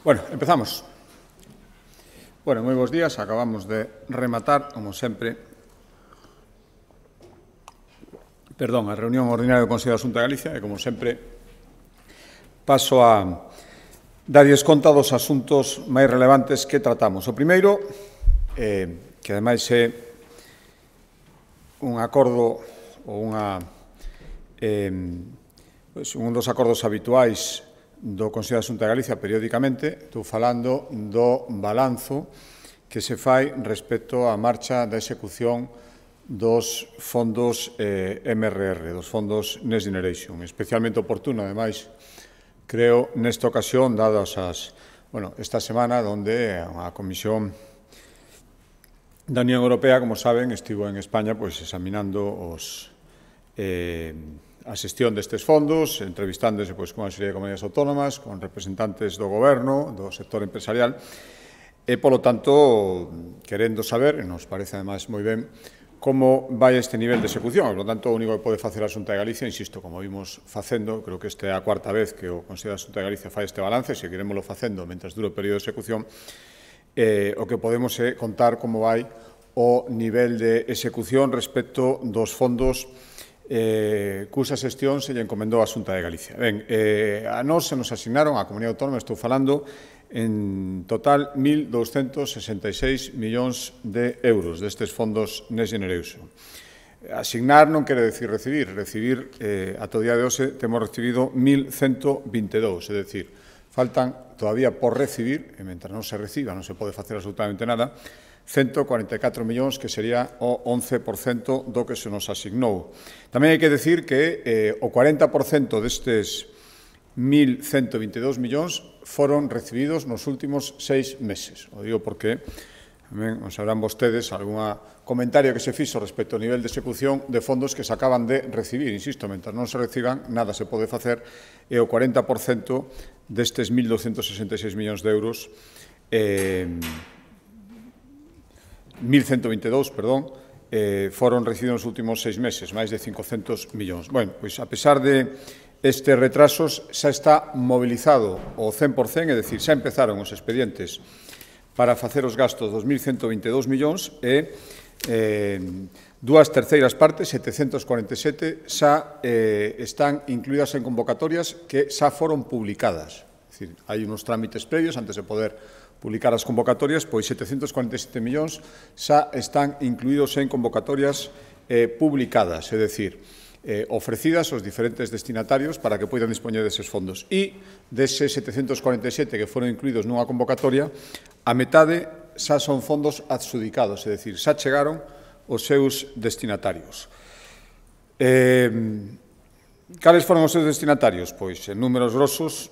Bueno, empezamos. Bueno, moi bons días. Acabamos de rematar, como sempre, a reunión ordinaria do Consello de Xunta de Galicia e, como sempre, paso a darlles conta dos asuntos máis relevantes que tratamos. O primeiro, que ademais é un acordo ou un dos acordos habituais do Consello de Xunta de Galicia periódicamente, estou falando do balanzo que se fai respecto á marcha da execución dos fondos MRR, dos fondos Next Generation. Especialmente oportuno, ademais, creo, nesta ocasión, dadas esta semana, onde a Comisión da Unión Europea, como saben, estivo en España examinando a xestión destes fondos, entrevistándose con unha serie de comunidades autónomas, con representantes do Goberno, do sector empresarial, e, polo tanto, querendo saber, e nos parece, ademais, moi ben, como vai este nivel de execución. Por lo tanto, o único que pode facer a Xunta de Galicia, insisto, como vimos facendo, creo que esta é a cuarta vez que o Consello da Xunta de Galicia fai este balance, e seguiremoslo facendo mentre dure o período de execución, o que podemos é contar como vai o nivel de execución respecto dos fondos cusa xestión se lle encomendou a Xunta de Galicia. Ben, a nós se nos asignaron, a Comunidade Autónoma, estou falando, en total 1.266 millóns de euros destes fondos Next Generation. Asignar non quere decir recibir. Recibir, ata o día de hoxe, temos recibido 1.122, é dicir, faltan todavía por recibir, e mentre non se reciba non se pode facer absolutamente nada, 144 millóns, que sería o 11% do que se nos asignou. Tamén hai que decir que o 40% destes 1.122 millóns foron recibidos nos últimos 6 meses. O digo porque tamén os sabrán vostedes algún comentario que se fixo respecto ao nivel de execución de fondos que se acaban de recibir. Insisto, mentre non se reciban, nada se pode facer, e o 40% destes 1.266 millóns de euros 1.122, foron recibidos nos últimos 6 meses, máis de 500 millóns. Bueno, pois, a pesar de estes retrasos, xa está mobilizado o 100%, é dicir, xa empezaron os expedientes para facer os gastos dos 1.122 millóns e dúas terceiras partes, 747, xa están incluídas en convocatorias que xa foron publicadas. É dicir, hai unos trámites previos antes de poder publicar as convocatorias, pois 747 millóns xa están incluídos en convocatorias publicadas, é dicir, ofrecidas aos diferentes destinatarios para que poidan dispoñer deses fondos. E deses 747 que foron incluídos nunha convocatoria, a metade xa son fondos adxudicados, é dicir, xa chegaron os seus destinatarios. Cales foron os seus destinatarios? Pois, en números grosos,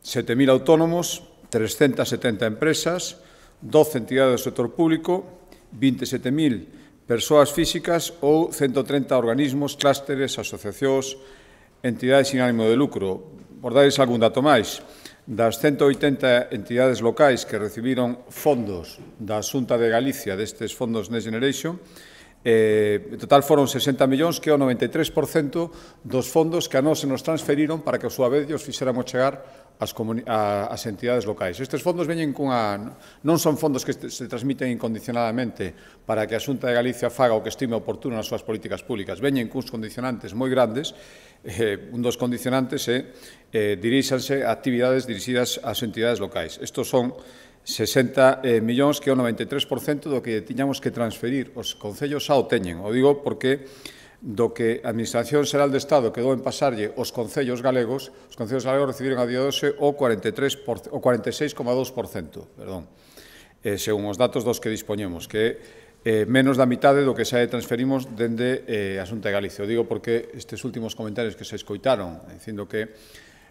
7.000 autónomos, 370 empresas, 12 entidades do sector público, 27.000 persoas físicas ou 130 organismos, clústeres, asociacións, entidades sin ánimo de lucro. Por darles algún dato máis, das 180 entidades locais que recibiron fondos da Xunta de Galicia destes fondos Next Generation, en total foron 60 millóns, que é o 93% dos fondos que a nós se nos transferiron para que, a súa vez, os fixéramos chegar as entidades locais. Estes fondos veñen non son fondos que se transmiten incondicionadamente para que a Xunta de Galicia faga o que estime oportuno nas súas políticas públicas. Veñen cuns condicionantes moi grandes. Un dos condicionantes é diríxanse a actividades dirixidas ás entidades locais. Estos son 60 millóns, que é o 93% do que tiñamos que transferir. Os concellos xa o teñen. O digo porque do que a Administración Xeral de Estado quedou en pasarlle os concellos galegos recibiron a día de hoxe o 46,2%, según os datos dos que dispoñemos, que é menos da mitade do que xa transferimos dende a Xunta de Galicia. O digo porque estes últimos comentarios que se escoitaron, dicindo que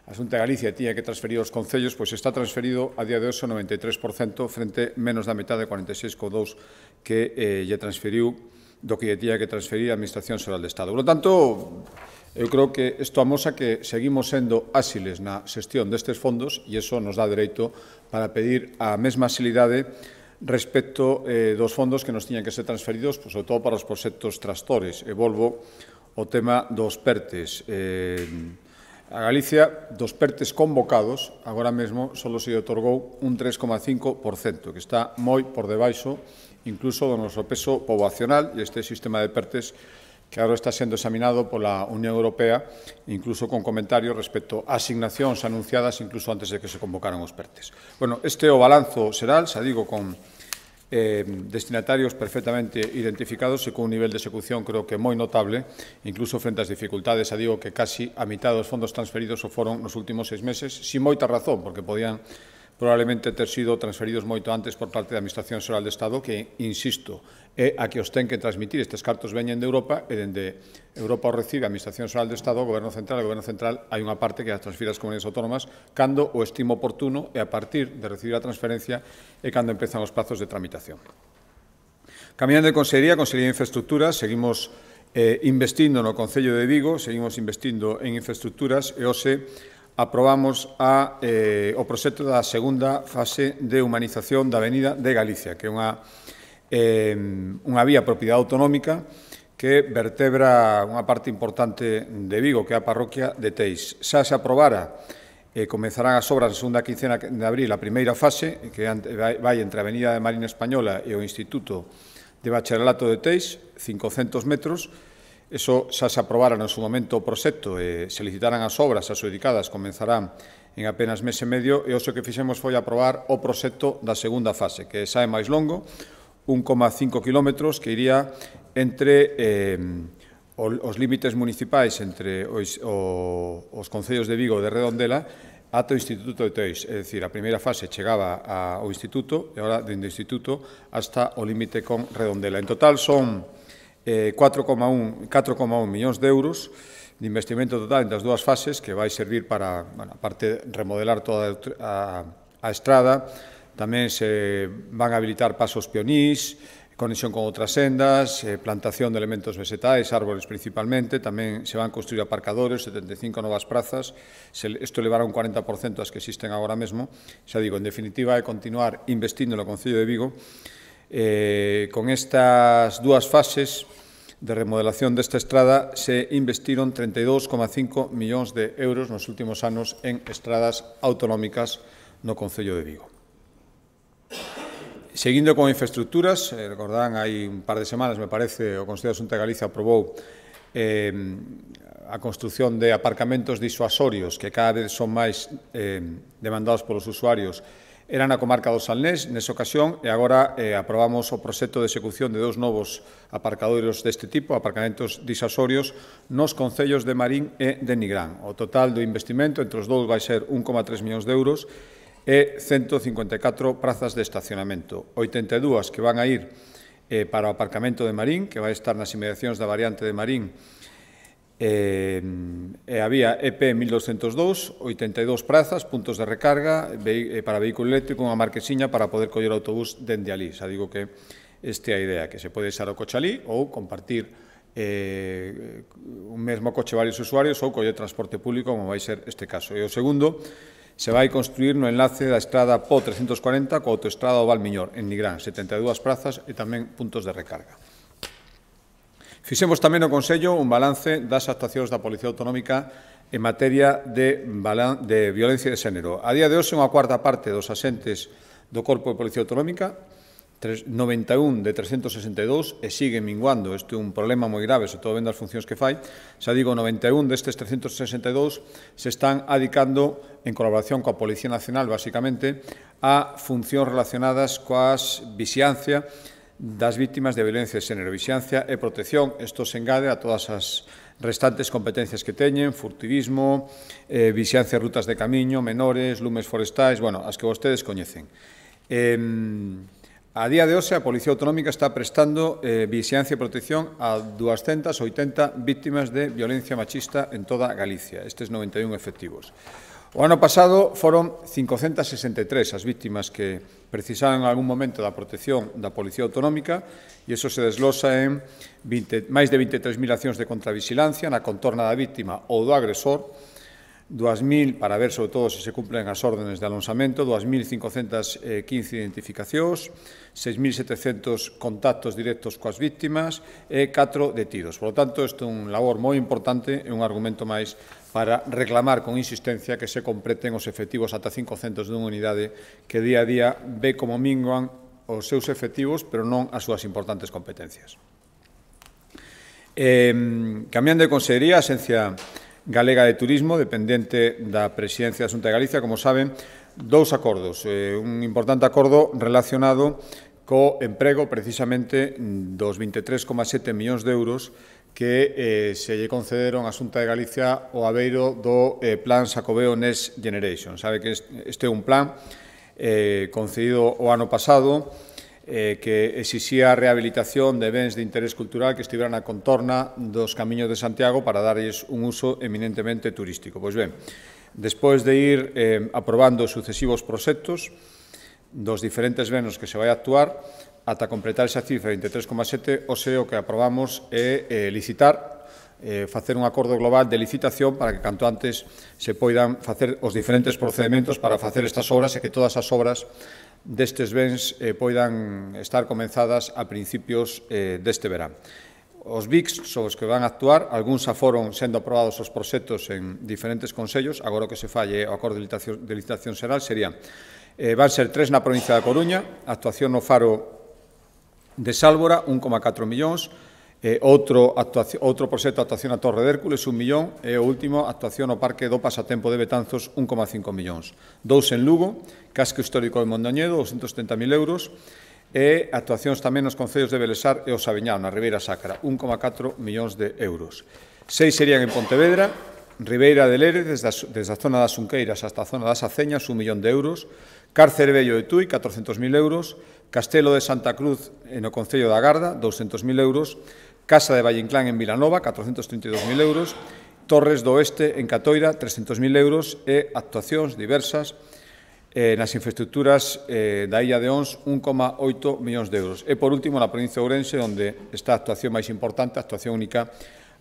a Xunta de Galicia tiña que transferir os concellos, pois está transferido a día de hoxe o 93% frente menos da mitade, 46,2%, que lle transferiu do que lle tiña que transferir a Administración Xeral de Estado. Por lo tanto, eu creo que isto amosa que seguimos sendo áxiles na xestión destes fondos e iso nos dá dereito para pedir a mesma axilidade respecto dos fondos que nos tiñan que ser transferidos, sobre todo para os proxectos tractores. E volvo ao tema dos PERTES. A Galicia, dos PERTES convocados, agora mesmo só se otorgou un 3,5%, que está moi por debaixo incluso do noso peso poboacional, e este sistema de PERTES que agora está sendo examinado pola Unión Europea, incluso con comentarios respecto a asignacións anunciadas incluso antes de que se convocaran os PERTES. Bueno, este é o balanzo xeral, xa digo, con destinatarios perfectamente identificados e con un nivel de execución creo que moi notable, incluso frente ás dificultades, xa digo que casi a mitad dos fondos transferidos o foron nos últimos 6 meses, sin moita razón, porque podían probablemente ter sido transferidos moito antes por parte da Administración Xeral de Estado, que, insisto, é a que os ten que transmitir. Estes cartos veñen de Europa e dende Europa os recibe a Administración Xeral de Estado, o Goberno Central, e o Goberno Central hai unha parte que as transfira ás comunidades autónomas cando o estimo oportuno e a partir de recibir a transferencia é cando empezan os plazos de tramitación. Caminando de Consellería de Infraestructuras, seguimos investindo no Concello de Vigo, seguimos investindo en infraestructuras e hoxe aprobamos o proxecto da segunda fase de humanización da Avenida de Galicia, que é unha vía propiedade autonómica que vertebra unha parte importante de Vigo, que é a parroquia de Teis. Xa se aprobara comezarán as obras na segunda quincena de abril a primeira fase, que vai entre a Avenida de Marina Española e o Instituto de Bacharelato de Teis, 500 metros. Eso xa se aprobara no seu momento o proxecto e se licitaran as obras adxudicadas, comenzarán en apenas mes e medio, e o que fixemos foi aprobar o proxecto da segunda fase, que xa é máis longo, 1,5 kilómetros, que iría entre os límites municipais entre os concellos de Vigo e de Redondela ata o Instituto de Teis. É dicir, a primeira fase chegaba ao Instituto e agora dende o Instituto hasta o límite con Redondela. En total son 4,1 millóns de euros de investimento total entre as dúas fases, que vai servir para, aparte de remodelar toda a estrada, tamén se van a habilitar pasos peonís, conexión con outras sendas, plantación de elementos vegetais, árboles principalmente, tamén se van a construir aparcadores, 75 novas prazas, isto levará un 40% as que existen agora mesmo. Xa digo, en definitiva, é continuar investindo no Concello de Vigo. Con estas dúas fases de remodelación desta estrada se investiron 32,5 millóns de euros nos últimos anos en estradas autonómicas no Concello de Vigo. Seguindo con infraestructuras, recordarán, hai un par de semanas, me parece, o Consello de Xunta de Galicia aprobou a construción de aparcamentos disuasorios que cada vez son máis demandados polos usuarios. Era na comarca do Salnés, nesa ocasión, e agora aprobamos o proxecto de execución de 2 novos aparcadoiros deste tipo, aparcamentos disuasorios, nos concellos de Marín e de Nigrán. O total do investimento entre os dous vai ser 1,3 millóns de euros e 154 prazas de estacionamento. 82 que van a ir para o aparcamento de Marín, que vai estar nas inmediacións da variante de Marín, e a vía EP 1202, 82 prazas, puntos de recarga para vehículo eléctrico, unha marquesiña para poder coller o autobús dende ali. Xa digo que esta é a idea, que se pode deixar o coche ali ou compartir un mesmo coche varios usuarios ou coller transporte público, como vai ser este caso. E o segundo, se vai construir no enlace da estrada PO 340 coa autoestrada do Valmiñor, en Nigrán, 72 prazas e tamén puntos de recarga. Fixemos tamén no Consello un balance das actuacións da Policía Autonómica en materia de violencia de xénero. A día de hoxe, unha cuarta parte dos asentes do Corpo de Policía Autonómica, 91 de 362, e sigue minguando. Isto é un problema moi grave, sobre todo vendo as funcións que fai. Xa digo, 91 destes 362 se están adicando, en colaboración coa Policía Nacional, basicamente, a funcións relacionadas coas vixiancia das vítimas de violencia de xénero. Vixiancia e protección, isto se engade a todas as restantes competencias que teñen, furtivismo, vixiancia de rutas de camiño, menores, lumes forestais, bueno, as que vostedes coñecen. A día de hoxe, a Policía Autonómica está prestando vixiancia e protección a 280 vítimas de violencia machista en toda Galicia, estes 91 efectivos. O ano pasado foron 563 as vítimas que precisaban en algún momento da protección da Policía Autonómica, e iso se desglosa en máis de 23.000 accións de contravigilancia na contorna da vítima ou do agresor, 2.000 para ver sobre todo se se cumplen as órdenes de alonsamento, 2.515 identificacións, 6.700 contactos directos coas víctimas e 4 detidos. Por lo tanto, isto é un labor moi importante e un argumento máis para reclamar con insistencia que se completen os efectivos ata 500 dunha unidade que día a día ve como minguan os seus efectivos, pero non as súas importantes competencias. Cambiando de consellería, a Axencia Galega de Turismo, dependente da Presidencia da Xunta de Galicia, como saben, dous acordos. Un importante acordo relacionado co emprego precisamente dos 23,7 millóns de euros que se lle concederon á Xunta de Galicia ao abeiro do Plan Xacobeo Next Generation. Sabe que este é un plan concedido o ano pasado que exixía a rehabilitación de bens de interés cultural que estiveran na contorna dos camiños de Santiago para darlles un uso eminentemente turístico. Pois ben, despois de ir aprobando sucesivos proxectos dos diferentes benos que se vai actuar, ata completar esa cifra de 23,7, o que aprobamos é licitar, facer un acordo global de licitación para que canto antes se poidan facer os diferentes procedementos para facer estas obras e que todas as obras destes bens poidan estar comenzadas a principios deste verán. Os BICs son os que van a actuar, algúns xa foron sendo aprobados os proxectos en diferentes consellos, agora o que se falle o acordo de licitación xeral serían, van ser 3 na provincia da Coruña, actuación no faro de Sálvora, 1,4 millóns, outro proxecto de actuación na Torre de Hércules, 1 millón, e o último, actuación no Parque do Pasatempo de Betanzos, 1,5 millóns. 2 en Lugo, Casco Histórico de Mondoñedo, 270.000 euros, e actuacións tamén nos concellos de Belesar e o Saviñao, na Ribeira Sacra, 1,4 millóns de euros. 6 serían en Pontevedra, Ribeira de Lere, desde a zona das Unqueiras hasta a zona das Aceñas, 1 millón de euros, Cárcere Vello de Tui, 400.000 euros, Castelo de Santa Cruz no Concello da Garda, 200.000 euros, Casa de Vallinclán en Vilanova, 432.000 euros, Torres do Oeste en Catoira, 300.000 euros e actuacións diversas nas infraestructuras da Illa de Ons, 1,8 millóns de euros. E, por último, na provincia de Ourense, onde está a actuación máis importante, a actuación única,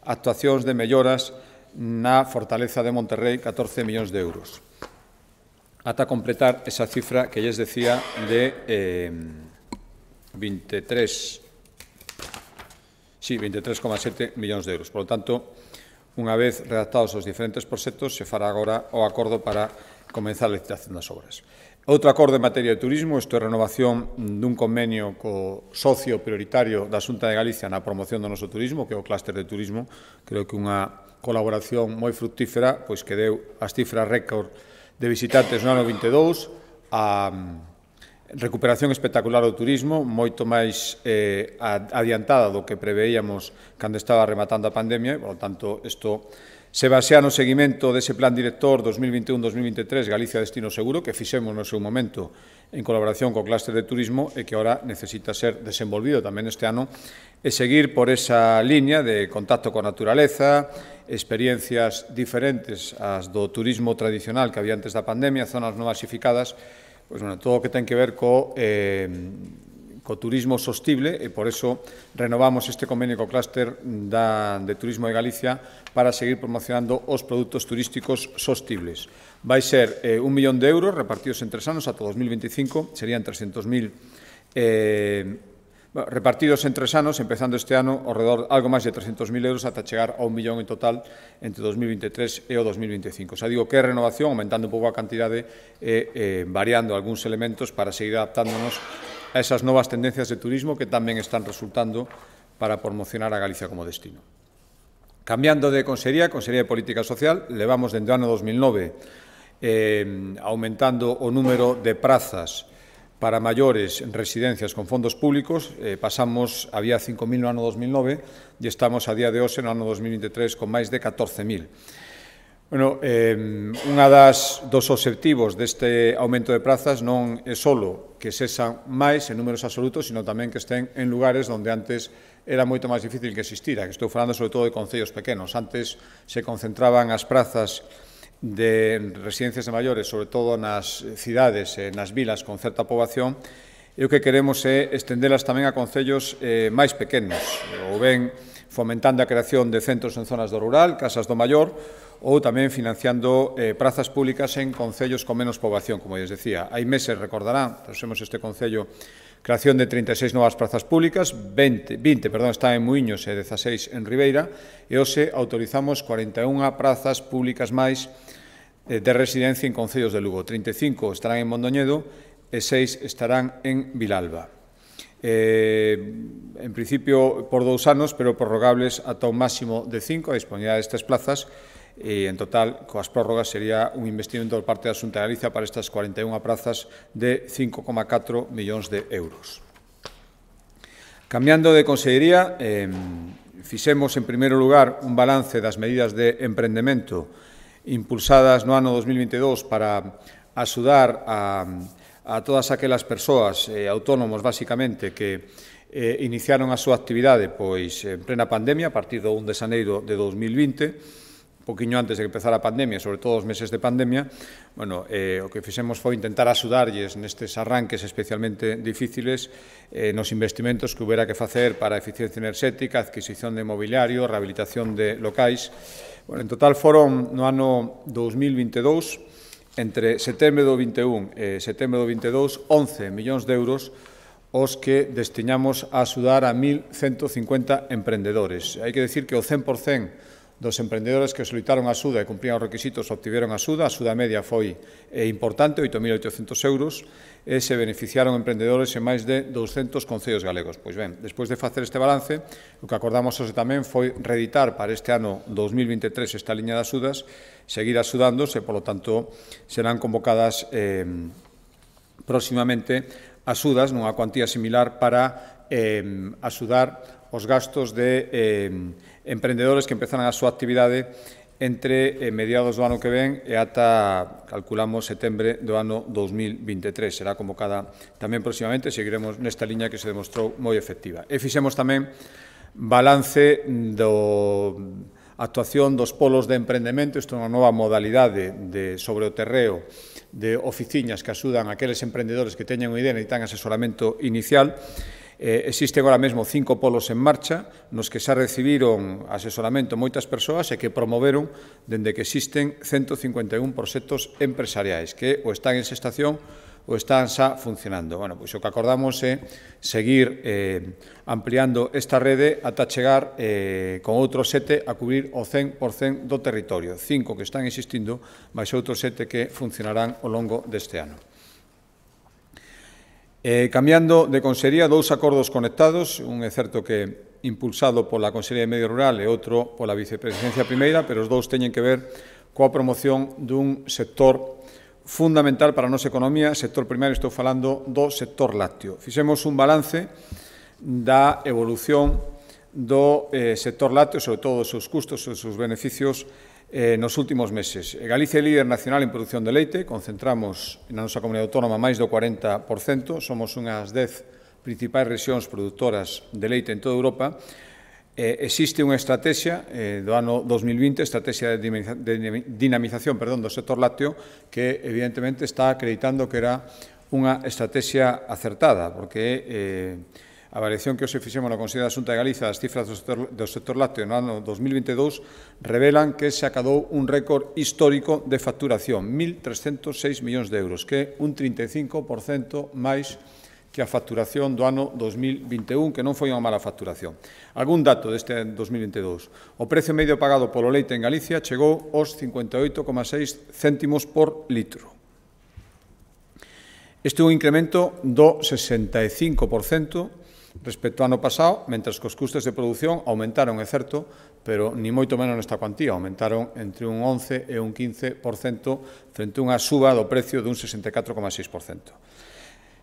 actuacións de melloras na Fortaleza de Monterrey, 14 millóns de euros. Ata completar esa cifra que lles decía de 23,7 millóns de euros. Por lo tanto, unha vez redactados os diferentes proxectos, se fará agora o acordo para comenzar a licitación das obras. Outro acordo en materia de turismo, isto é renovación dun convenio co socio prioritario da Xunta de Galicia na promoción do noso turismo, que é o clúster de turismo. Creo que unha colaboración moi fructífera, pois que deu as cifras récord de visitantes no ano 22, a recuperación espectacular do turismo, moito máis adiantada do que preveíamos cando estaba rematando a pandemia, e, por lo tanto, isto se basea no seguimento dese plan director 2021-2023 Galicia Destino Seguro, que fixemos no seu momento en colaboración co clúster de turismo e que agora necesita ser desenvolvido tamén este ano e seguir por esa liña de contacto coa naturaleza, experiencias diferentes ás do turismo tradicional que había antes da pandemia, zonas non masificadas, pois, bueno, todo o que ten que ver co turismo sostible e por eso renovamos este convenio co clúster de turismo de Galicia para seguir promocionando os produtos turísticos sostibles. Vai ser 1 millón de euros repartidos en 3 anos ata 2025, serían 300.000 repartidos en 3 anos, empezando este ano, ao redor algo máis de 300.000 euros ata chegar a 1 millón en total entre 2023 e o 2025. Xa digo que é renovación, aumentando un pouco a cantidade e variando algúns elementos para seguir adaptándonos a esas novas tendencias de turismo que tamén están resultando para promocionar a Galicia como destino. Cambiando de Consellería de Política Social, levamos dende o ano 2009 aumentando o número de prazas para maiores en residencias con fondos públicos, había 5.000 no ano 2009 e estamos a día de hoxe no ano 2023 con máis de 14.000. Bueno, unha dos obxectivos deste aumento de prazas non é só que sexan máis en números absolutos, sino tamén que estén en lugares onde antes era moito máis difícil que existira, que estou falando sobre todo de concellos pequenos. Antes se concentraban as prazas de residencias de maiores, sobre todo nas cidades e nas vilas con certa poboación, e o que queremos é estendelas tamén a concellos máis pequenos, ou ben fomentando a creación de centros en zonas do rural, casas do maior, ou tamén financiando prazas públicas en concellos con menos poboación, como lles decía. Hai meses, recordarán, trouxemos este concello, creación de 36 novas prazas públicas, 20 están en Muíños e 16 en Ribeira, e hoxe autorizamos 41 prazas públicas máis de residencia en concellos de Lugo. 35 estarán en Mondoñedo e 6 estarán en Vilalba. En principio por 2 anos, pero prorrogables ata un máximo de 5 a disponibilidade destas plazas, e en total, coas prórrogas, sería un investimento por parte da Xunta de Galicia para estas 41 prazas de 5,4 millóns de euros. Cambiando de consellería, fixemos en primeiro lugar un balance das medidas de emprendemento impulsadas no ano 2022 para axudar a todas aquelas persoas, autónomos basicamente, que iniciaron a súa actividade pois en plena pandemia, a partir do 1 de xaneiro de 2020, un poquinho antes de que empezara a pandemia, sobre todo os meses de pandemia. Bueno, o que fixemos foi intentar axudarlles nestes arranques especialmente difíciles nos investimentos que houbera que facer para eficiencia enerxética, adquisición de mobiliario, rehabilitación de locais. Bueno, en total foron no ano 2022, entre setembro do 21 e setembro do 22, 11 millóns de euros os que destiñamos a axudar a 1.150 emprendedores. Hai que decir que o 100% dos emprendedores que solicitaron axuda e cumplían os requisitos obtiveron axuda. A axuda media foi importante, 8.800 euros, e se beneficiaron emprendedores en máis de 200 concellos galegos. Pois ben, despois de facer este balance, o que acordamos hoxe tamén foi reeditar para este ano 2023 esta liña de axudas, seguir axudándose, polo tanto, serán convocadas próximamente axudas nunha cuantía similar para axudar os gastos de emprendedores que empezaran a súa actividade entre mediados do ano que ven e ata, calculamos, setembro do ano 2023. Será convocada tamén próximamente, seguiremos nesta liña que se demostrou moi efectiva. E fixemos tamén balance da actuación dos polos de emprendemento. Isto é unha nova modalidade sobre o terreo de oficinas que axudan a aqueles emprendedores que teñen unha idea e necesitan asesoramento inicial. Existen agora mesmo 5 polos en marcha nos que xa recibiron asesoramento moitas persoas e que promoveron dende que existen 151 proxectos empresariais que ou están en xestación ou están xa funcionando. Bueno, pois o que acordamos é seguir ampliando esta rede ata chegar con outros 7 a cubrir o 100% do territorio. 5 que están existindo, máis outros 7 que funcionarán ao longo deste ano. Cambiando de consellería, 2 acordos conectados, un é certo que impulsado pola Consellería de Medio Rural e outro pola Vicepresidencia Primeira, pero os dous teñen que ver coa promoción dun sector fundamental para a nosa economía. Sector primario, estou falando do sector lácteo. Fixemos un balance da evolución do sector lácteo, sobre todo os seus custos e os seus beneficios nos últimos meses. Galicia é líder nacional en produción de leite, concentramos na nosa comunidade autónoma máis do 40%, somos unhas 10 principais rexións produtoras de leite en toda Europa. Existe unha estrategia do ano 2020, estrategia de dinamización do sector lácteo, que evidentemente está acreditando que era unha estrategia acertada, porque a variación que hoxe fixemos na Consellería da Xunta de Galicia das cifras do sector lácteo no ano 2022 revelan que se acadou un récord histórico de facturación, 1.306 millóns de euros, que é un 35% máis que a facturación do ano 2021, que non foi unha mala facturación. Algún dato deste 2022. O precio medio pagado polo leite en Galicia chegou aos 58,6 céntimos por litro. Este é un incremento do 65% respecto ao ano pasado, mentre que os custes de produción aumentaron, é certo, pero ni moito menos nesta cuantía, aumentaron entre un 11 e un 15% frente a unha suba do precio dun 64,6%.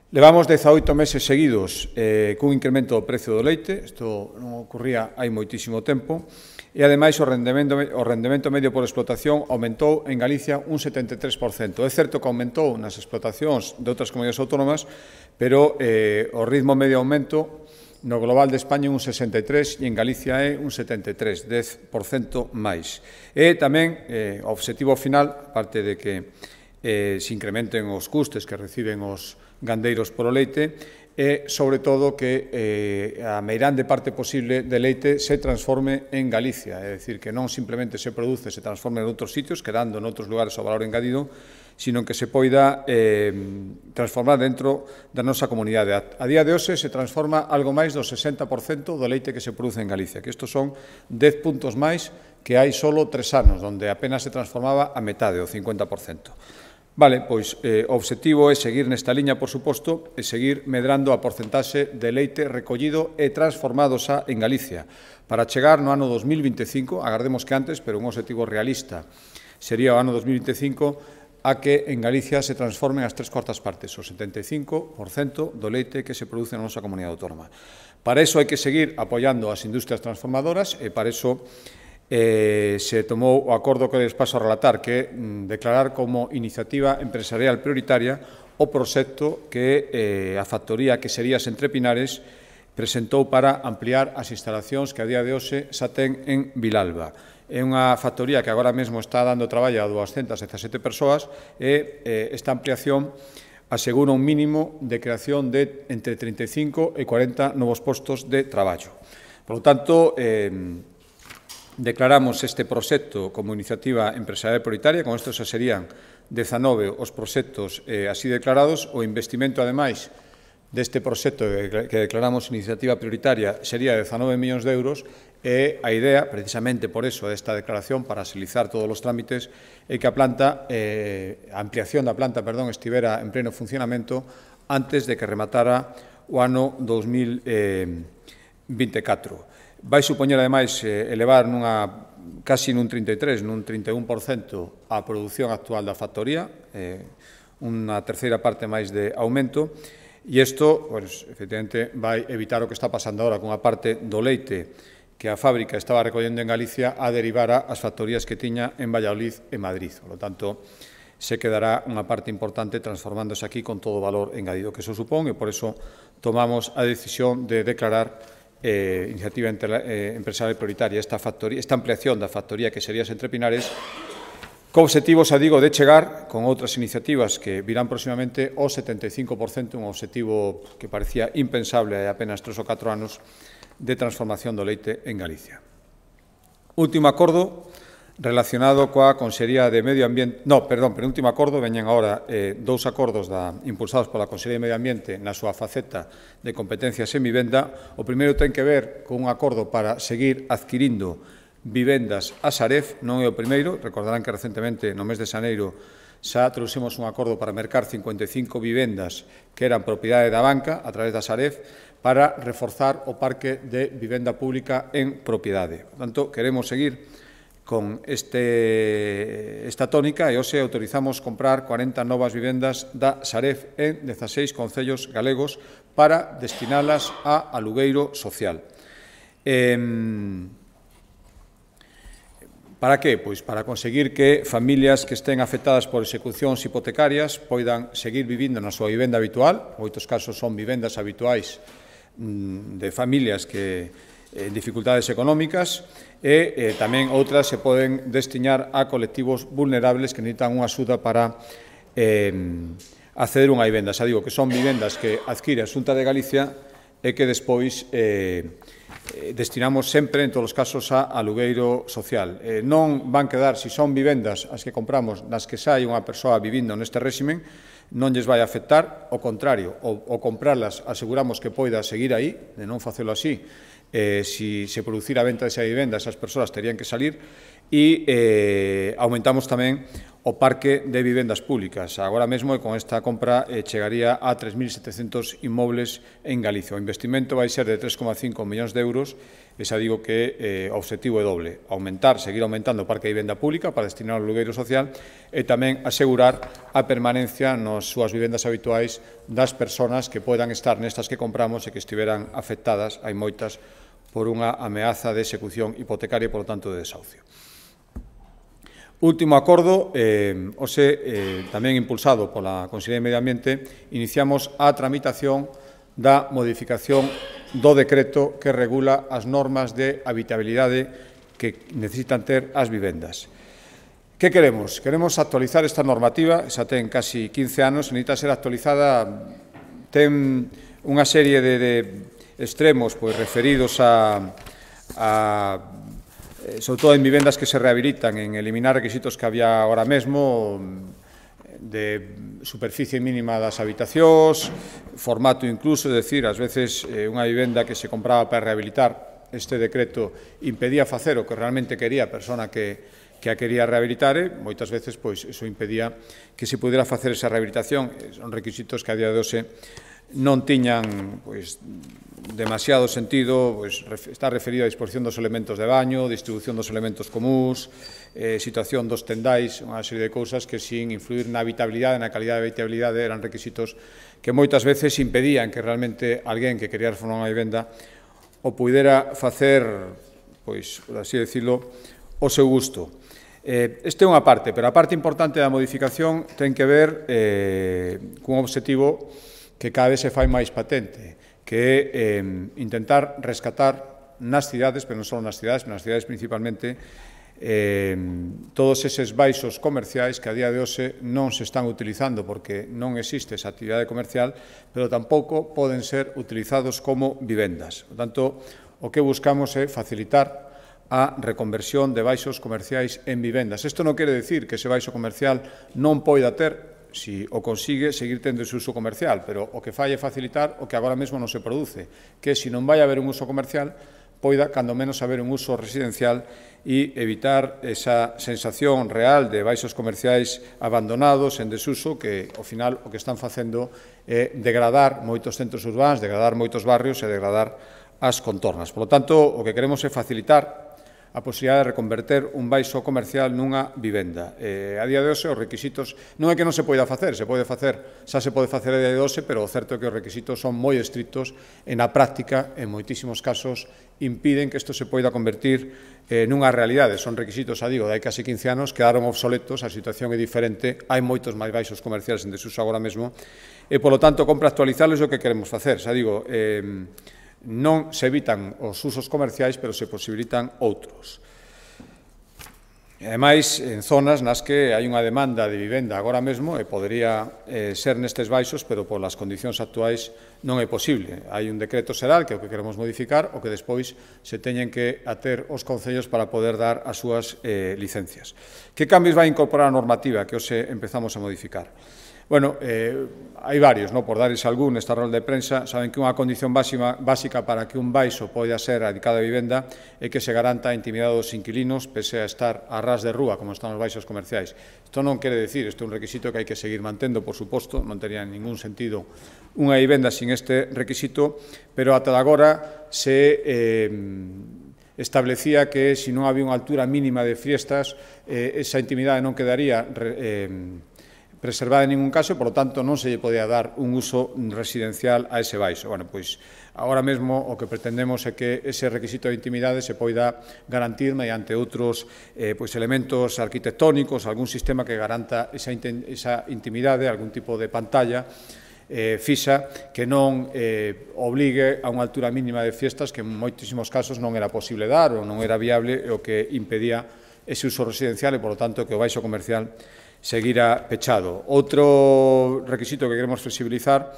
Levamos 18 meses seguidos cun incremento do precio do leite, isto non ocurría hai moitísimo tempo, e, ademais, o rendemento medio por explotación aumentou en Galicia un 73%. É certo que aumentou nas explotacións de outras comunidades autónomas, pero o ritmo medio aumento no global de España é un 63% e en Galicia é un 73%, 10% máis. E tamén o obxectivo final, aparte de que se incrementen os custes que reciben os gandeiros polo leite, e, sobre todo, que a meirande parte posible de leite se transforme en Galicia, é dicir, que non simplemente se produce, se transforme en outros sitios, quedando en outros lugares o valor engadido, sino que se poida transformar dentro da nosa comunidade. A día de hoxe se transforma algo máis do 60% do leite que se produce en Galicia, que estos son 10 puntos máis que hai solo 3 anos, onde apenas se transformaba a metade, o 50%. Vale, pois o obxectivo é seguir nesta liña, por suposto, e seguir medrando a porcentaxe de leite recollido e transformado xa en Galicia. Para chegar no ano 2025, agardemos que antes, pero un obxectivo realista sería o ano 2025, a que en Galicia se transformen as 3/4 partes, o 75% do leite que se produce na nosa comunidade autónoma. Para iso hai que seguir apoiando as industrias transformadoras e para iso se tomou o acordo que les paso a relatar, que é declarar como iniciativa empresarial prioritaria o proxecto que a factoría que sería Entre Pinares presentou para ampliar as instalacións que a día de hoxe xa ten en Vilalba. É unha factoría que agora mesmo está dando traballo a 217 persoas e esta ampliación asegura un mínimo de creación de entre 35 e 40 novos postos de traballo. Por lo tanto, declaramos este proxecto como iniciativa empresarial prioritaria, con estes serían 19 os proxectos así declarados. O investimento, ademais, deste proxecto que declaramos iniciativa prioritaria sería de 19 millóns de euros e a idea, precisamente por eso, desta declaración, para agilizar todos os trámites, é que a ampliación da planta, estivera en pleno funcionamento antes de que rematara o ano 2024. Vai supoñer, ademais, elevar casi nun 33, nun 31% a produción actual da factoría, unha terceira parte máis de aumento, e isto, efectivamente, vai evitar o que está pasando agora con a parte do leite que a fábrica estaba recollendo en Galicia a derivar ás factorías que tiña en Valladolid e Madrid. Por lo tanto, se quedará unha parte importante transformándose aquí con todo o valor engadido que eso supón, e por eso tomamos a decisión de declarar iniciativa empresarial prioritaria esta ampliación da factoría que sería Entre Pinares, co obxectivo, xa digo, de chegar con outras iniciativas que virán próximamente ao 75%, un obxectivo que parecía impensable hai apenas 3 ou 4 anos de transformación do leite en Galicia. Último acordo relacionado coa Consellería de Medio Ambiente, penúltimo acordo, veñen agora dous acordos impulsados pola Consellería de Medio Ambiente na súa faceta de competencias en vivenda. O primeiro ten que ver con un acordo para seguir adquirindo vivendas a Sareb, non é o primeiro, recordarán que recentemente, no mes de xaneiro, xa trouxemos un acordo para mercar 55 vivendas que eran propiedade da banca a través da Sareb para reforzar o parque de vivenda pública en propiedade. Por tanto, queremos seguir con esta tónica e hoxe autorizamos comprar 40 novas vivendas da Sareb en 16 concellos galegos para destinalas a alugueiro social. Para que? Pois para conseguir que familias que estén afectadas por execucións hipotecarias poidan seguir vivindo na súa vivenda habitual. En moitos casos son vivendas habituais de familias que en dificultades económicas e tamén outras se poden destinar a colectivos vulnerables que necesitan unha axuda para acceder a unha vivenda. Xa digo que son vivendas que adquire a Xunta de Galicia e que despois destinamos sempre, en todos os casos, a alugueiro social. Non van quedar, se son vivendas as que compramos nas que xa hai unha persoa vivindo neste réximen, non lles vai afectar, ao contrario, ao comprarlas aseguramos que poida seguir aí, de non facelo así. Si se producira a venta desa vivenda, esas persoas terían que salir e aumentamos tamén o parque de vivendas públicas. Agora mesmo, con esta compra, chegaría a 3.700 inmobles en Galicia. O investimento vai ser de 3,5 millóns de euros e xa digo que o obxectivo é doble. Seguir aumentando o parque de vivenda pública para destinar ao alugueiro social e tamén asegurar a permanencia nas súas vivendas habituais das persoas que poidan estar nestas que compramos e que estiveran afectadas, hai moitas, por unha ameaza de execución hipotecaria e, por lo tanto, de desahucio. Último acordo, tamén impulsado pola Consellería de Medio Ambiente, iniciamos a tramitación da modificación do decreto que regula as normas de habitabilidade que necesitan ter as vivendas. Que queremos? Queremos actualizar esta normativa, xa ten casi 15 anos, necesita ser actualizada, ten unha serie de extremos pois, referidos sobre todo en vivendas que se rehabilitan, en eliminar requisitos que había ahora mesmo de superficie mínima das habitacións, formato incluso, é dicir, ás veces unha vivenda que se compraba para rehabilitar, este decreto impedía facer o que realmente quería a persona que a quería rehabilitar e moitas veces pois, eso impedía que se pudera facer esa rehabilitación. Son requisitos que a día de hoxe non tiñan pois, demasiado sentido, pois, está referido á disposición dos elementos de baño, distribución dos elementos comúns, situación dos tendais, unha serie de cousas que sin influir na habitabilidade, na calidade de habitabilidade, eran requisitos que moitas veces impedían que realmente alguén que quería reformar unha vivenda o pudera facer, pois, por así decirlo, o seu gusto. Esta é unha parte, pero a parte importante da modificación ten que ver cun objetivo que cada vez se fai máis patente, que é intentar rescatar nas cidades, pero non só nas cidades principalmente, todos eses baixos comerciais que a día de hoxe non se están utilizando porque non existe esa actividade comercial, pero tampouco poden ser utilizados como vivendas. Por tanto, o que buscamos é facilitar a reconversión de baixos comerciais en vivendas. Isto non quere dicir que ese baixo comercial non poida ter, se o consigue, seguir tendo ese uso comercial, pero o que fai é facilitar o que agora mesmo non se produce, que se non vai haber un uso comercial, poida, cando menos, haber un uso residencial e evitar esa sensación real de baixos comerciais abandonados, en desuso, que, ao final, o que están facendo é degradar moitos centros urbanos, degradar moitos barrios e degradar as contornas. Por lo tanto, o que queremos é facilitar a posibilidade de reconverter un baixo comercial nunha vivenda. A día de hoxe, os requisitos, non é que non se poida facer, xa se pode facer a día de hoxe, pero o certo é que os requisitos son moi estrictos e na práctica, en moitísimos casos, impiden que isto se poida convertir nunha realidade. Son requisitos, digo, de hai casi 15 anos, quedaron obsoletos, a situación é diferente, hai moitos máis baixos comerciais en desuso agora mesmo, e, polo tanto, compra actualizarlos é o que queremos facer. Xa digo, non se evitan os usos comerciais, pero se posibilitan outros. E, ademais, en zonas nas que hai unha demanda de vivenda agora mesmo, e podería ser nestes baixos, pero polas condicións actuais non é posible. Hai un decreto xeral, que é o que queremos modificar, o que despois se teñen que ater os concellos para poder dar as súas licencias. Que cambios vai incorporar a normativa que hoxe empezamos a modificar? Bueno, hai varios, por darles algún nesta rolda de prensa. Saben que unha condición básica para que un baixo poida ser adicado a vivenda é que se garanta a intimidade dos inquilinos, pese a estar a ras de rúa, como están os baixos comerciais. Isto non quere dicir, isto é un requisito que hai que seguir mantendo, por suposto, non tería ningún sentido unha vivenda sin este requisito, pero ata agora se establecía que se non había unha altura mínima de fiestas, esa intimidade non quedaría preservada en ningún caso, e, por lo tanto, non se lle podía dar un uso residencial a ese baixo. Bueno, pois, agora mesmo o que pretendemos é que ese requisito de intimidade se poida garantir mediante outros elementos arquitectónicos, algún sistema que garanta esa intimidade, algún tipo de pantalla fixa que non obligue a unha altura mínima de fiestas que en moitísimos casos non era posible dar ou non era viable, e o que impedía ese uso residencial e, por lo tanto, que o baixo comercial seguirá pechado. Outro requisito que queremos flexibilizar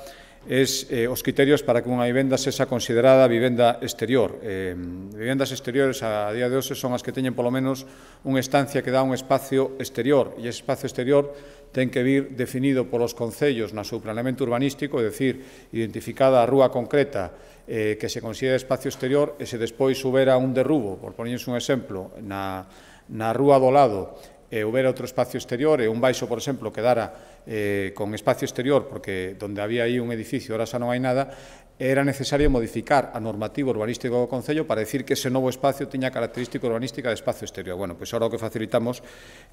é os criterios para que unha vivenda sexa considerada vivenda exterior. Vivendas exteriores a día de hoxe son as que teñen polo menos unha estancia que dá un espacio exterior, e ese espacio exterior ten que vir definido polos concellos no seu planeamento urbanístico, é dicir, identificada a rúa concreta que se considera espacio exterior, e se despois houbera un derrubo, por poñerse un exemplo, na rúa do lado, houbera outro espacio exterior e un baixo, por exemplo, quedara con espacio exterior porque onde había aí un edificio ahora xa non hai nada, era necesario modificar a normativa urbanística do Concello para decir que ese novo espacio tiña característica urbanística de espacio exterior. Bueno, pois agora o que facilitamos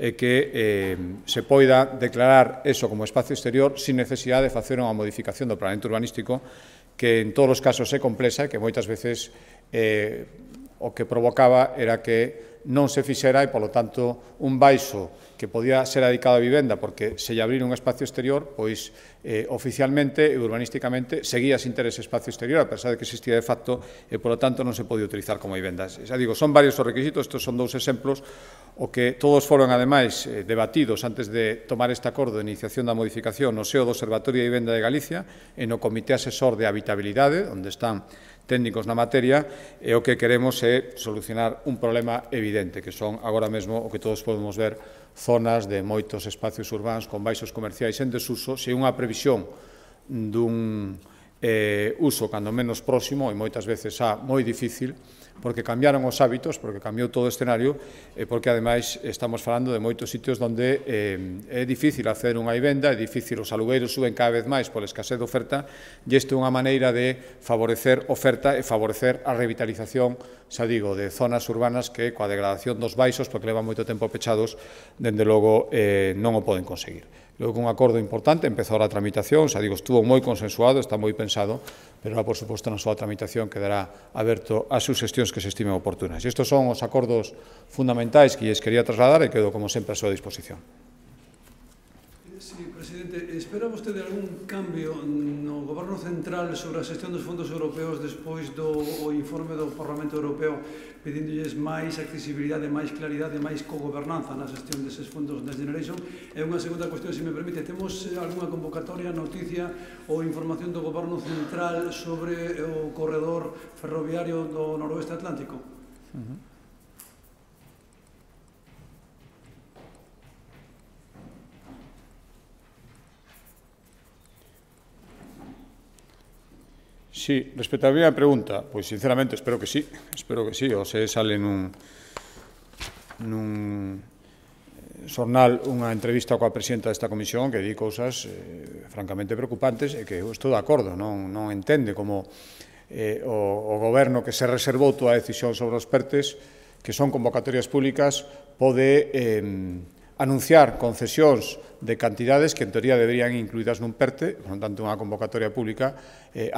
é que se poida declarar eso como espacio exterior sin necesidade de facer unha modificación do planeamento urbanístico que en todos os casos é complexa e que moitas veces o que provocaba era que non se fixera e, polo tanto, un baixo que podía ser dedicado a vivenda porque se lle abrir un espacio exterior, pois oficialmente e urbanísticamente seguía sin ter ese espacio exterior, a pesar de que existía de facto e, polo tanto, non se podía utilizar como vivenda. Xa digo, son varios os requisitos, estes son dous exemplos, o que todos foron, ademais, debatidos antes de tomar este acordo de iniciación da modificación no seo do Observatorio de Vivenda de Galicia e no Comité Asesor de Habitabilidade, onde están técnicos na materia, e o que queremos é solucionar un problema evidente, que son agora mesmo o que todos podemos ver, zonas de moitos espacios urbanos con baixos comerciais en desuso, se unha previsión dun uso cando menos próximo e moitas veces moi difícil, porque cambiaron os hábitos, porque cambiou todo o escenario e porque, ademais, estamos falando de moitos sitios onde é difícil acceder a unha vivenda, é difícil, os alugueiros suben cada vez máis pola escasez de oferta e isto é unha maneira de favorecer oferta e favorecer a revitalización, xa digo, de zonas urbanas que, coa degradación dos baixos, porque levan moito tempo pechados, dende logo non o poden conseguir. Creo que un acordo importante, empezou a tramitación, xa digo, estuvo moi consensuado, está moi pensado, pero, por suposto, na súa tramitación quedará aberto ás suxestións que se estimen oportunas. E estes son os acordos fundamentais que lles quería trasladar e quedo, como sempre, a súa disposición. Sí, presidente, espera vostede algún cambio no Goberno Central sobre a xestión dos fondos europeos despois do informe do Parlamento Europeo pedindolles máis accesibilidade, máis claridade, máis cogobernanza na xestión deses fondos Next Generation? E unha segunda cuestión, se me permite, temos algunha convocatoria, noticia ou información do Goberno Central sobre o corredor ferroviario do noroeste atlántico? Sí, respecto á primeira pregunta, pois sinceramente espero que sí, ou se sale nun xornal unha entrevista coa presidenta desta comisión que di cousas francamente preocupantes e que eu estou de acordo, non entende como o goberno que se reservou toda a decisión sobre os PERTES, que son convocatorias públicas, pode anunciar concesións de cantidades que en teoría deberían incluídas nun PERTE, por tanto unha convocatoria pública,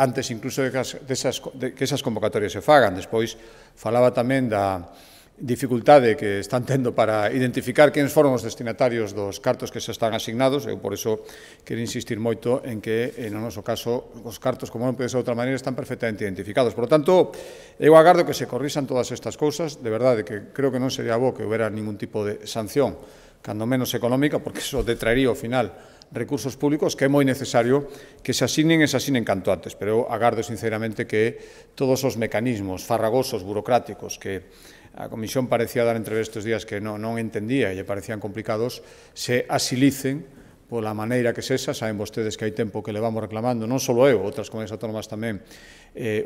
antes incluso de que esas convocatorias se fagan. Despois falaba tamén da dificultade que están tendo para identificar quen foron os destinatarios dos cartos que se están asignados. Eu por iso quero insistir moito en que, no noso caso, os cartos, como non pode ser de outra maneira, están perfectamente identificados. Por lo tanto, eu agardo que se corrixan todas estas cousas. De verdade que creo que non sería bo que houbera ningún tipo de sanción, cando menos económica, porque iso detraería ao final recursos públicos que é moi necesario que se asignen e se asignen canto antes. Pero eu agardo sinceramente que todos os mecanismos farragosos, burocráticos, que a Comisión parecía dar entrever estes días que non entendía e lle parecían complicados, se asilicen pola maneira que sexa. Saben vostedes que hai tempo que levamos reclamando, non só eu, outras comunidades autónomas tamén,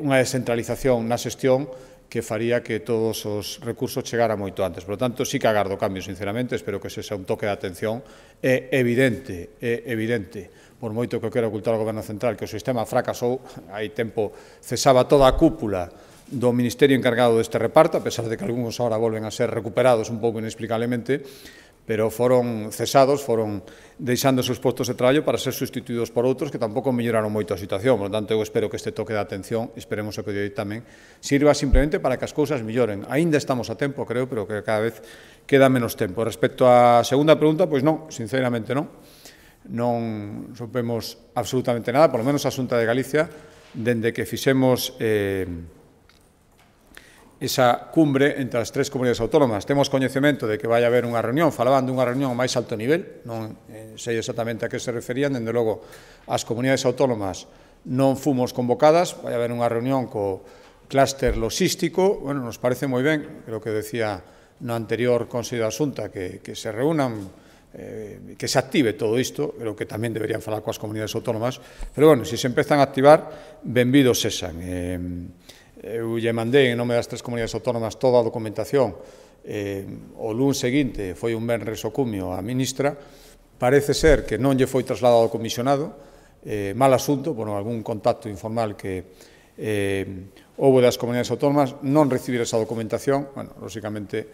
unha descentralización na xestión que faría que todos os recursos chegaran moito antes. Por lo tanto, sí que agardo cambios, sinceramente, espero que ese sea un toque de atención. É evidente, por moito que quera ocultar o Goberno Central, que o sistema fracasou, hai tempo cesaba toda a cúpula do Ministerio encargado deste reparto, a pesar de que algúns ahora volven a ser recuperados un pouco inexplicablemente, pero foron cesados, foron deixando os seus postos de traballo para ser sustituídos por outros que tampouco melloraron moito a situación. Por lo tanto, eu espero que este toque de atención, esperemos que o de hoy tamén, sirva simplemente para que as cousas melloren. Aínda estamos a tempo, creo, pero que cada vez queda menos tempo. Respecto á segunda pregunta, pois non, sinceramente non. Non supemos absolutamente nada, por lo menos a Xunta de Galicia, dende que fixemos esa cumbre entre as tres comunidades autónomas. Temos coñecemento de que vai haber unha reunión, falaban dunha reunión a máis alto nivel, non sei exactamente a que se referían, dende logo as comunidades autónomas non fomos convocadas, vai haber unha reunión co clúster logístico, bueno, nos parece moi ben, creo que decía no anterior Consello da Xunta que se reúnan, que se active todo isto, creo que tamén deberían falar coas comunidades autónomas, pero bueno, se empezan a activar, benvidos sesan. Eu lle mandei en nome das tres comunidades autónomas toda a documentación. O lunes seguinte foi un venres o cumio a ministra. Parece ser que non lle foi trasladado ao comisionado. Mal asunto, por algún contacto informal que houve das comunidades autónomas, non recibir esa documentación. Bueno, lóxicamente,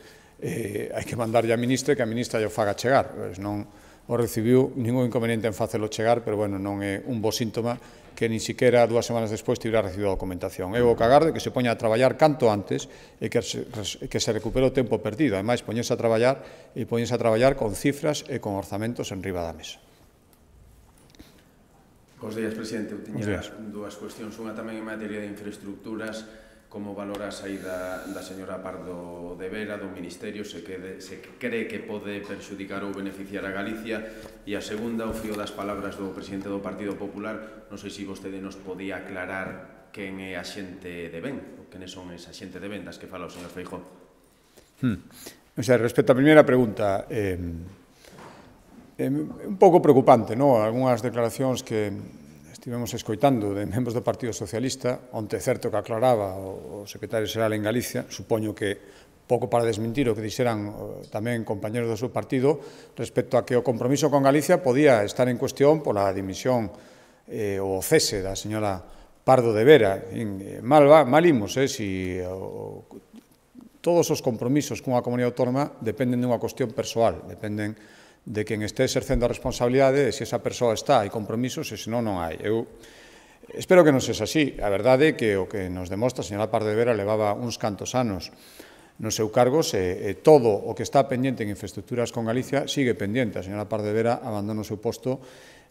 hai que mandarlle a ministra e que a ministra lle faga chegar. Non o recibiu, ningún inconveniente en facelo chegar, pero, bueno, non é un bo síntoma que ni siquiera 2 semanas despois tivera recibido a documentación. Eu o que agardo é que se poña a traballar canto antes e que se recupere o tempo perdido. Ademais, poñese a traballar con cifras e con orzamentos en riba da mesa. Bos días, presidente. Eu tiña dúas cuestións. Unha tamén en materia de infraestructuras. Como valora a saída da señora Pardo de Vera do Ministerio, se cree que pode perxudicar ou beneficiar a Galicia? E a segunda, ao fío das palabras do presidente do Partido Popular, non sei se vostede nos podía aclarar quen é a xente de ben, ou quenes son esa xente de ben das que fala o señor Feijóo. Respecto á primeira pregunta, un pouco preocupante, non? Algúnas declaracións que estivemos escoitando de membros do Partido Socialista, onte certo que aclaraba o secretario xeral en Galicia, supoño que pouco para desmentir o que dixeran tamén compañeros do seu partido, respecto a que o compromiso con Galicia podía estar en cuestión pola dimisión ou o cese da señora Pardo de Vera. Mal imos, si todos os compromisos cunha comunidade autónoma dependen dunha cuestión persoal, dependen de quen este exercendo a responsabilidade e se esa persoa está, hai compromisos e senón non hai. Eu espero que non sexa así. A verdade é que o que nos demostra a señora Pardo de Vera levaba uns cantos anos no seu cargo e todo o que está pendente en infraestructuras con Galicia sigue pendente. A señora Pardo de Vera abandona o seu posto.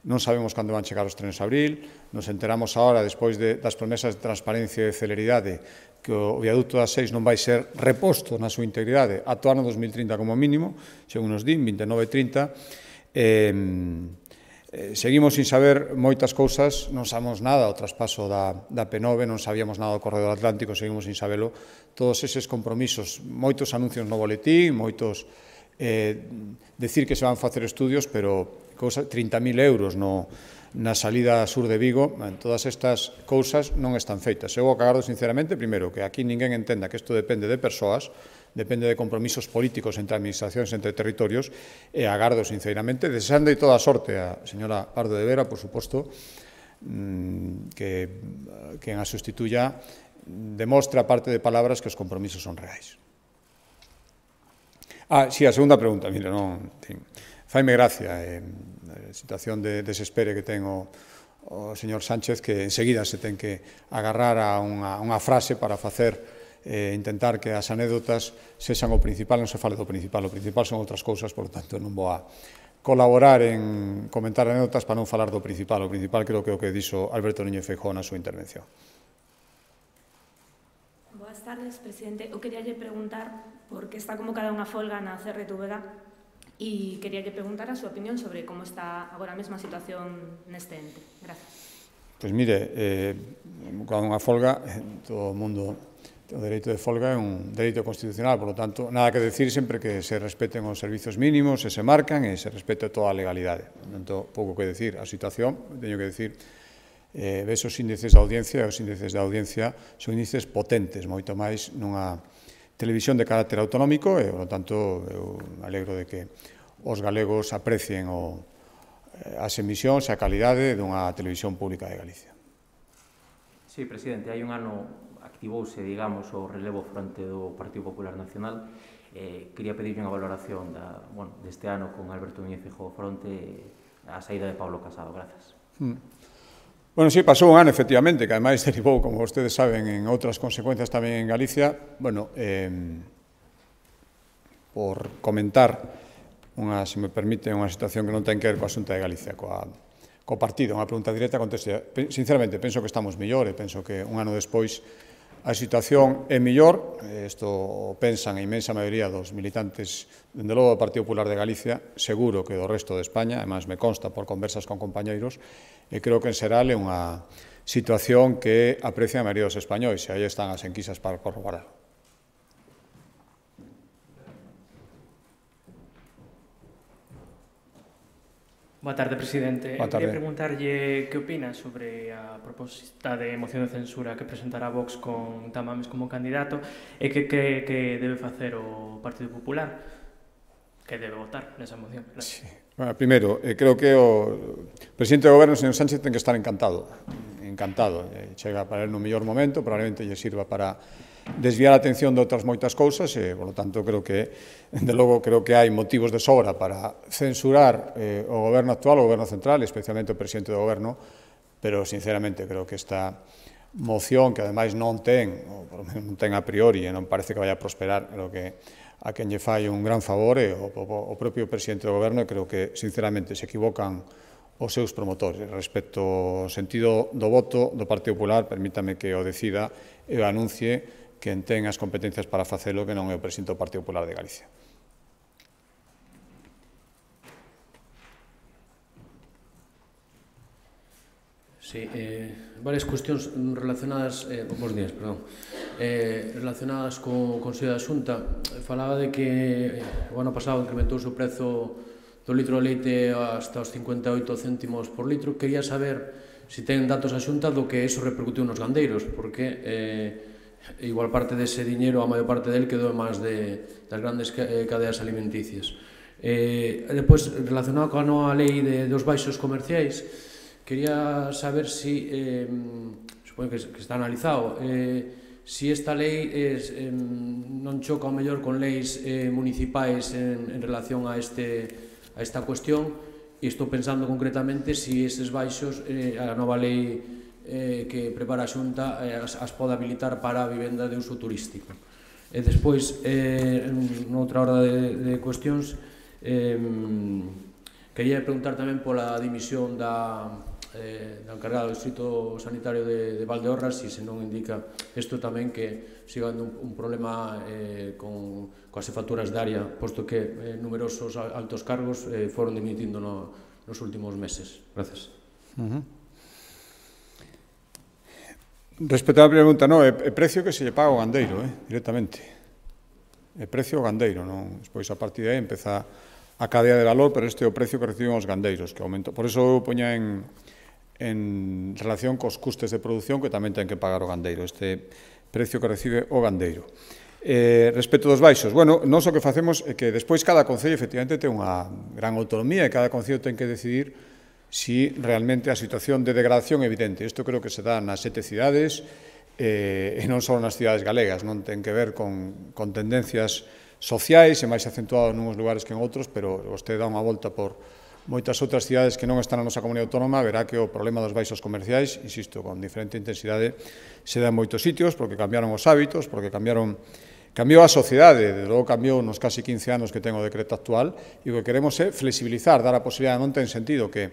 Non sabemos cando van chegar os trenes a abril, nos enteramos agora, despois das promesas de transparencia e de celeridade, que o viaducto das 6 non vai ser reposto na súa integridade ata o ano 2030 como mínimo, según nos din, 29 e 30. Seguimos sin saber moitas cousas, non sabemos nada do traspaso da P9, non sabíamos nada do Corredor Atlántico, seguimos sin sabelo. Todos eses compromisos, moitos anuncios no boletín, moitos decir que se van facer estudios, pero 30.000 euros na salida sur de Vigo, todas estas cousas non están feitas. Eu agardo sinceramente, primeiro, que aquí ninguén entenda que isto depende de persoas, depende de compromisos políticos entre administracións, entre territorios, e agardo sinceramente, deseando toda a sorte a señora Pardo de Vera, por suposto, que quen a sustituya demostra, aparte de palabras, que os compromisos son reais. Si, a segunda pregunta, mira, non... Faime gracia a situación de desespere que ten o señor Sánchez, que enseguida se ten que agarrar a unha frase para intentar que as anécdotas sexan o principal. Non se fale do principal, o principal son outras cousas, por lo tanto non vou a colaborar en comentar anécdotas para non falar do principal. O principal creo que é o que dixo Alberto Núñez Feijóo na súa intervención. Boas tardes, presidente. Eu quería preguntar por que está convocada unha folga na CRTVG e quería preguntar a súa opinión sobre como está agora mesma a situación neste ente. Gracias. Pois mire, cando unha folga, todo o mundo, o dereito de folga é un dereito constitucional, por lo tanto, nada que decir sempre que se respeten os servizos mínimos, se marcan e se respete toda a legalidade. Por tanto, pouco que decir. A situación, teño que decir, ves os índices de audiencia, e os índices de audiencia son índices potentes, moito máis nunha televisión de carácter autonómico e, por lo tanto, eu me alegro de que os galegos aprecien as emisións e a calidade dunha televisión pública de Galicia. Sí, presidente, hai un ano activouse, digamos, o relevo fronte do Partido Popular Nacional. Quería pedirlle unha valoración deste ano con Alberto Núñez Feijóo fronte á saída de Pablo Casado. Gracias. Bueno, sí, pasou un ano, efectivamente, que ademais derivou, como vostedes saben, en outras consecuencias tamén en Galicia. Bueno, por comentar, se me permite, unha situación que non ten que ver coa Xunta de Galicia, co partido, unha pregunta directa, conteste. Sinceramente, penso que estamos mellor e penso que un ano despois a situación é mellor. Isto o pensan a inmensa maioría dos militantes, dende logo do Partido Popular de Galicia, seguro que do resto de España, además me consta por conversas con compañeiros, e creo que en xeral é unha situación que aprecia a maioría dos españois, e aí están as enquisas para corroborar. Boa tarde, presidente. Boa tarde. Quería preguntarlle que opina sobre a proposta de moción de censura que presentará Vox con Tamames como candidato e que debe facer o Partido Popular, que debe votar nesa moción. Gracias. Sí. Bueno, primeiro, creo que o presidente do Goberno, señor Sánchez, ten que estar encantado. Chega para él no mellor momento, probablemente lle sirva para desviar a atención de outras moitas cousas e, por lo tanto, creo que, de logo, creo que hai motivos de sobra para censurar o goberno actual, o goberno central, especialmente o presidente do goberno, pero, sinceramente, creo que esta moción, que ademais non ten, ou por lo menos non ten a priori, e non parece que vai a prosperar, creo que a quen lle fai un gran favor é o propio presidente do goberno, e creo que, sinceramente, se equivocan os seus promotores. Respecto ao sentido do voto do Partido Popular, permítame que o decida e o anuncie quen ten as competencias para facelo, que non é o presidente do Partido Popular de Galicia. Sí, varias cuestións relacionadas, bons días, perdón, relacionadas co Consello da Xunta. Falaba de que o ano pasado incrementouse o prezo do litro de leite hasta os 58 céntimos por litro. Quería saber se ten datos a Xunta do que eso repercutiu nos gandeiros, porque igual parte dese diñeiro, a maior parte del, quedou en mans das grandes cadeas alimenticias. Depois, relacionado coa nova lei dos baixos comerciais, quería saber si, supoño que está analizado, si esta lei non choca ao mellor con leis municipais en relación a esta cuestión, e estou pensando concretamente si eses baixos, a nova lei que prepara a Xunta, as pode habilitar para a vivenda de uso turístico. E despois, noutra hora de cuestións, quería preguntar tamén pola dimisión da encargada do Distrito Sanitario de Valdeorras, e se non indica isto tamén que siga dando un problema coas facturas de área, posto que numerosos altos cargos foron dimitindo nos últimos meses. Gracias. Respecto á pregunta, non, é precio que se lle paga ao gandeiro, directamente. É precio ao gandeiro, non? Despois, a partir de aí, empeza a cadea de valor, pero este é o precio que reciben os gandeiros, que aumenta. Por iso eu poña en relación cos custes de produción que tamén ten que pagar o gandeiro, este precio que recibe o gandeiro. Respecto dos baixos, bueno, nós o que facemos é que despois cada concello efectivamente ten unha gran autonomía e cada concello ten que decidir si realmente a situación de degradación é evidente. Isto creo que se dá nas 7 cidades e non só nas cidades galegas, non ten que ver con tendencias sociais e máis acentuado nuns lugares que en outros, pero vostede dá unha volta por moitas outras cidades que non están na nosa comunidade autónoma, verá que o problema dos baixos comerciais, insisto, con diferente intensidade, se dá en moitos sitios, porque cambiaron os hábitos, porque cambiou a sociedade, de logo cambiou nos casi 15 anos que ten o decreto actual, e o que queremos é flexibilizar, dar a posibilidade, non ten sentido que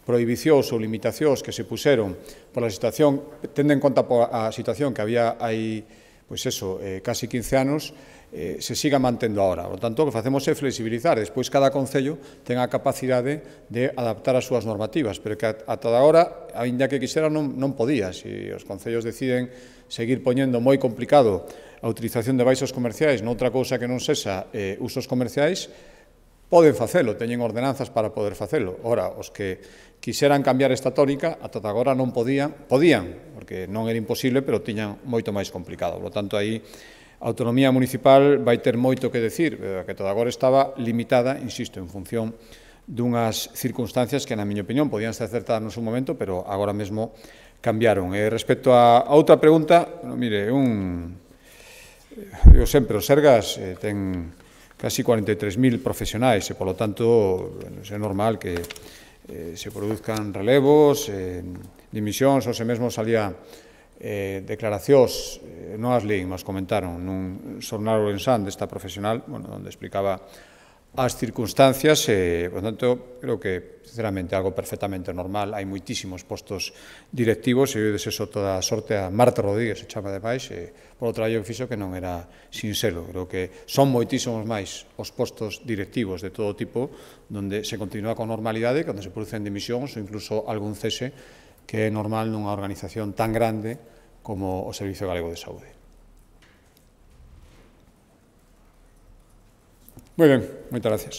prohibicións ou limitacións que se puseron pola situación, tendo en conta a situación que había aí, pois eso, casi 15 anos, se siga mantendo agora. Por tanto, o que facemos é flexibilizar. Despois, cada concello ten a capacidade de adaptar as súas normativas, pero que ata agora, aínda que quixera, non podía. Se os concellos deciden seguir poñendo moi complicado a utilización de baixos comerciais noutra cousa que non sexa usos comerciais, poden facelo, teñen ordenanzas para poder facelo. Ora, os que quixeran cambiar esta tónica, ata agora non podían, porque non era imposible, pero tiñan moito máis complicado. Por lo tanto, aí a autonomía municipal vai ter moito que decir, que toda agora estaba limitada, insisto, en función dunhas circunstancias que, na miña opinión, podían ser acertadas no seu momento, pero agora mesmo cambiaron. Respecto a outra pregunta, mire, eu sempre, o Sergas ten casi 43.000 profesionais e, polo tanto, é normal que se produzcan relevos, dimisións, ou se mesmo salía declaracións, non as leín, mas comentaron nun xornal ourensán desta profesional, onde explicaba as circunstancias e, por tanto, creo que, sinceramente, algo perfectamente normal. Hai moitísimos postos directivos e eu deseso toda a sorte a Marta Rodríguez, se chama demais, e por o traballo que fixo que non era sinxelo. Creo que son moitísimos máis os postos directivos de todo tipo onde se continúa con normalidade, onde se producen dimisións ou incluso algún cese que é normal nunha organización tan grande como o Servicio Galego de Saúde. Moi ben, moitas gracias.